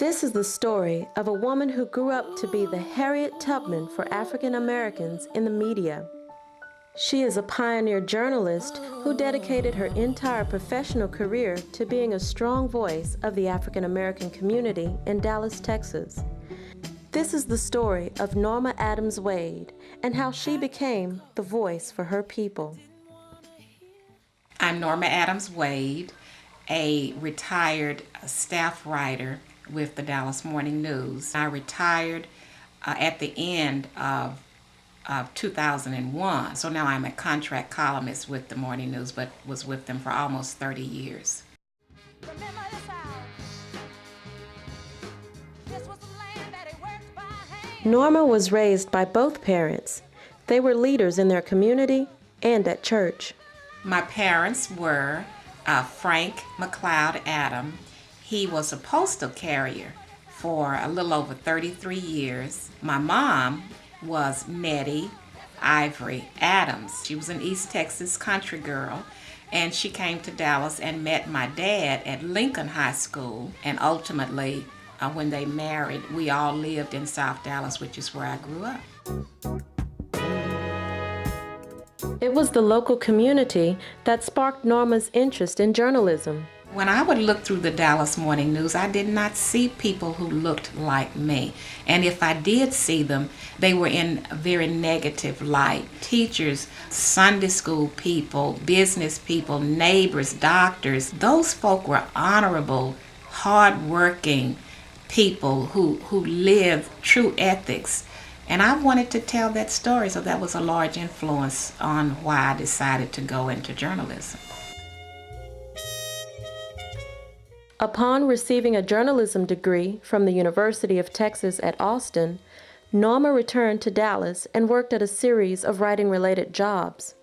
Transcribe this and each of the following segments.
This is the story of a woman who grew up to be the Harriet Tubman for African Americans in the media. She is a pioneer journalist who dedicated her entire professional career to being a strong voice of the African American community in Dallas, Texas. This is the story of Norma Adams-Wade and how she became the voice for her people. I'm Norma Adams-Wade, a retired staff writer with the Dallas Morning News. I retired at the end of 2001, so now I'm a contract columnist with the Morning News, but was with them for almost 30 years. Norma was raised by both parents. They were leaders in their community and at church. My parents were Frank McLeod Adam. He was a postal carrier for a little over 33 years. My mom was Nettie Ivory Adams. She was an East Texas country girl, and she came to Dallas and met my dad at Lincoln High School, and ultimately when they married, we all lived in South Dallas, which is where I grew up. It was the local community that sparked Norma's interest in journalism. When I would look through the Dallas Morning News, I did not see people who looked like me. And if I did see them, they were in a very negative light. Teachers, Sunday school people, business people, neighbors, doctors, those folk were honorable, hardworking people who lived true ethics. And I wanted to tell that story, so that was a large influence on why I decided to go into journalism. Upon receiving a journalism degree from the University of Texas at Austin, Norma returned to Dallas and worked at a series of writing-related jobs.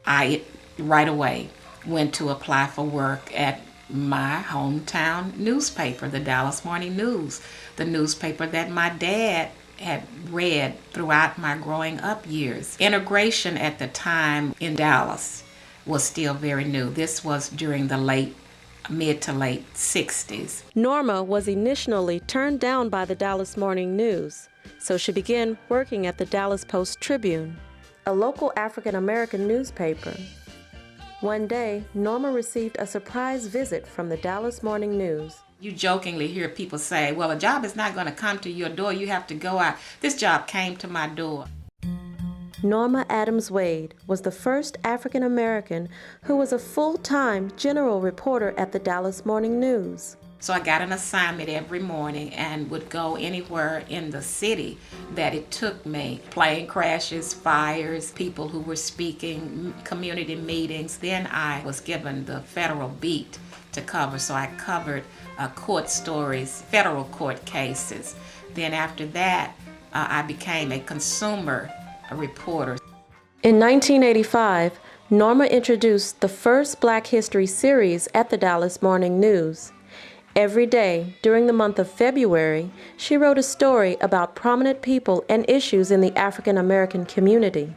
I right away went to apply for work at my hometown newspaper, the Dallas Morning News, the newspaper that my dad had read throughout my growing up years. Integration at the time in Dallas was still very new. This was during the mid to late 60s. Norma was initially turned down by the Dallas Morning News, so she began working at the Dallas Post-Tribune, a local African American newspaper. One day, Norma received a surprise visit from the Dallas Morning News. You jokingly hear people say, well, a job is not going to come to your door, you have to go out. This job came to my door. Norma Adams-Wade was the first African American who was a full-time general reporter at the Dallas Morning News. So I got an assignment every morning and would go anywhere in the city that it took me. Plane crashes, fires, people who were speaking, community meetings. Then I was given the federal beat to cover, so I covered court stories, federal court cases. Then after that, I became a consumer reporter. In 1985, Norma introduced the first Black History series at the Dallas Morning News. Every day during the month of February, she wrote a story about prominent people and issues in the African American community.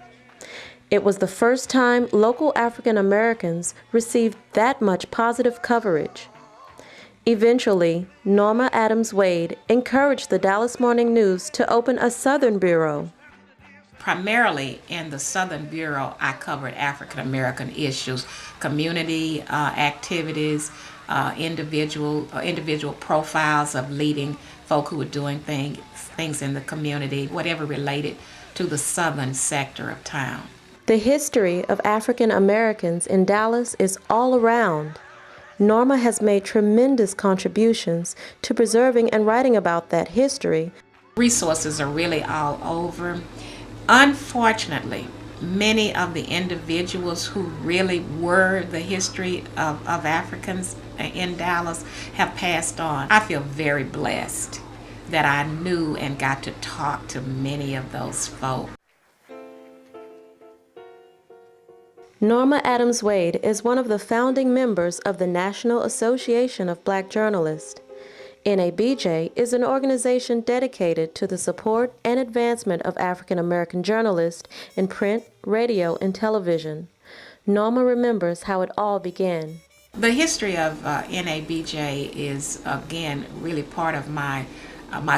It was the first time local African Americans received that much positive coverage. Eventually, Norma Adams-Wade encouraged the Dallas Morning News to open a Southern bureau. Primarily in the Southern Bureau, I covered African American issues, community activities, individual profiles of leading folk who were doing things in the community, whatever related to the southern sector of town. The history of African Americans in Dallas is all around. Norma has made tremendous contributions to preserving and writing about that history. Resources are really all over. Unfortunately, many of the individuals who really were the history of Africans in Dallas have passed on. I feel very blessed that I knew and got to talk to many of those folk. Norma Adams-Wade is one of the founding members of the National Association of Black Journalists. NABJ is an organization dedicated to the support and advancement of African American journalists in print, radio, and television. Norma remembers how it all began. The history of NABJ is, again, really part of my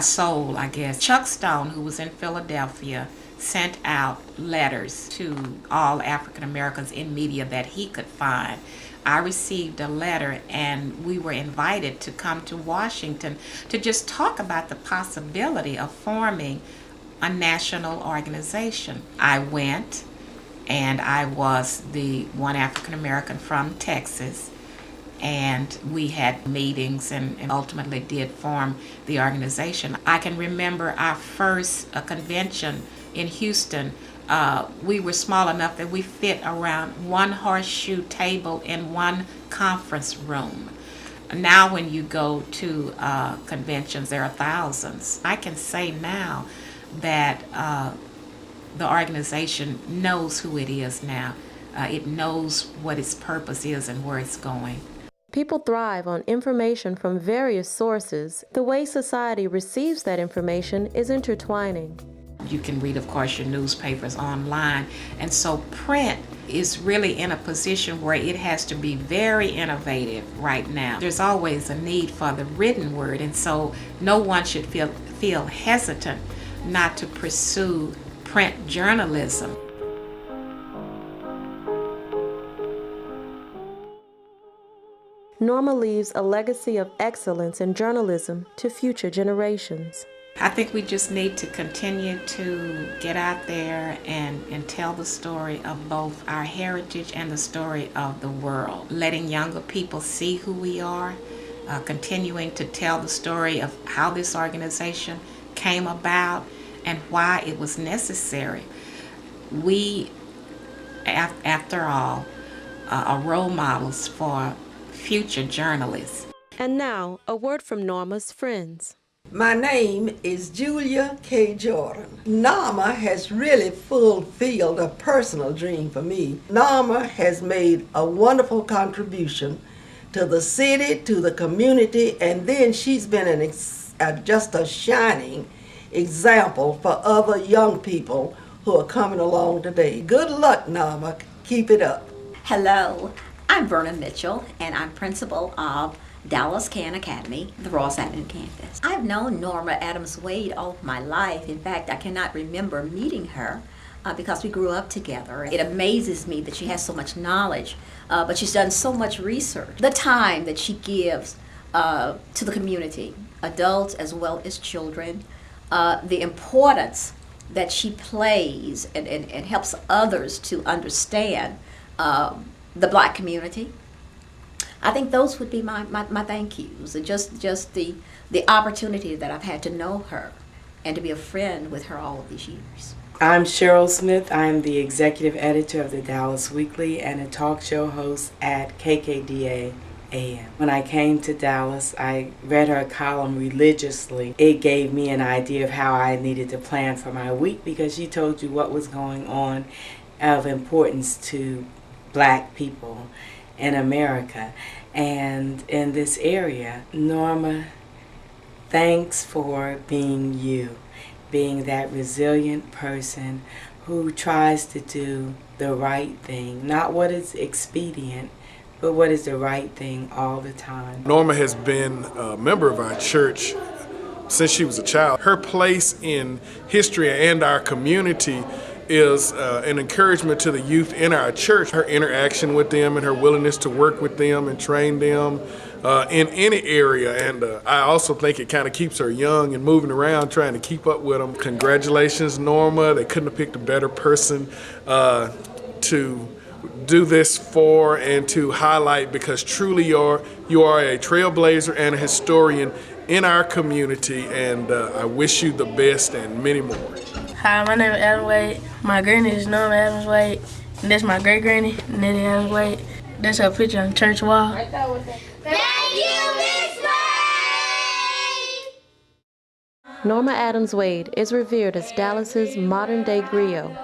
soul, I guess. Chuck Stone, who was in Philadelphia, sent out letters to all African Americans in media that he could find. I received a letter, and we were invited to come to Washington to just talk about the possibility of forming a national organization. I went, and I was the one African American from Texas, and we had meetings and ultimately did form the organization. I can remember our first convention in Houston. We were small enough that we fit around one horseshoe table in one conference room. Now when you go to conventions, there are thousands. I can say now that the organization knows who it is now. It knows what its purpose is and where it's going. People thrive on information from various sources. The way society receives that information is intertwining. You can read, of course, your newspapers online. And so print is really in a position where it has to be very innovative right now. There's always a need for the written word, and so no one should feel hesitant not to pursue print journalism. Norma leaves a legacy of excellence in journalism to future generations. I think we just need to continue to get out there and tell the story of both our heritage and the story of the world. Letting younger people see who we are, continuing to tell the story of how this organization came about and why it was necessary. We, after all, are role models for future journalists. And now, a word from Norma's friends. My name is Julia K. Jordan. Norma has really fulfilled a personal dream for me. Norma has made a wonderful contribution to the city, to the community, and then she's been just a shining example for other young people who are coming along today. Good luck, Norma. Keep it up. Hello, I'm Verna Mitchell, and I'm principal of Dallas Can Academy, the Ross Avenue campus. I've known Norma Adams-Wade all my life. In fact, I cannot remember meeting her because we grew up together. It amazes me that she has so much knowledge, but she's done so much research. The time that she gives to the community, adults as well as children, the importance that she plays and helps others to understand the Black community. I think those would be my thank yous, and just the opportunity that I've had to know her and to be a friend with her all of these years. I'm Cheryl Smith. I'm the executive editor of the Dallas Weekly and a talk show host at KKDA AM. When I came to Dallas, I read her column religiously. It gave me an idea of how I needed to plan for my week because she told you what was going on of importance to Black people in America and in this area. Norma, thanks for being you, being that resilient person who tries to do the right thing, not what is expedient, but what is the right thing all the time. Norma has been a member of our church since she was a child. Her place in history and our community is an encouragement to the youth in our church. Her interaction with them and her willingness to work with them and train them in any area. And I also think it kind of keeps her young and moving around trying to keep up with them. Congratulations, Norma. They couldn't have picked a better person to do this for and to highlight, because truly you are a trailblazer and a historian in our community, and I wish you the best and many more. Hi, my name is Adam Wade. My granny is Norma Adams-Wade, and that's my great-granny, Nettie Adams-Wade. That's her picture on the church wall. Thank you, Miss Wade! Norma Adams-Wade is revered as Dallas's modern-day griot.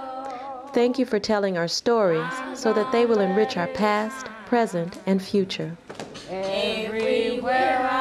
Thank you for telling our stories so that they will enrich our past, present, and future. Everywhere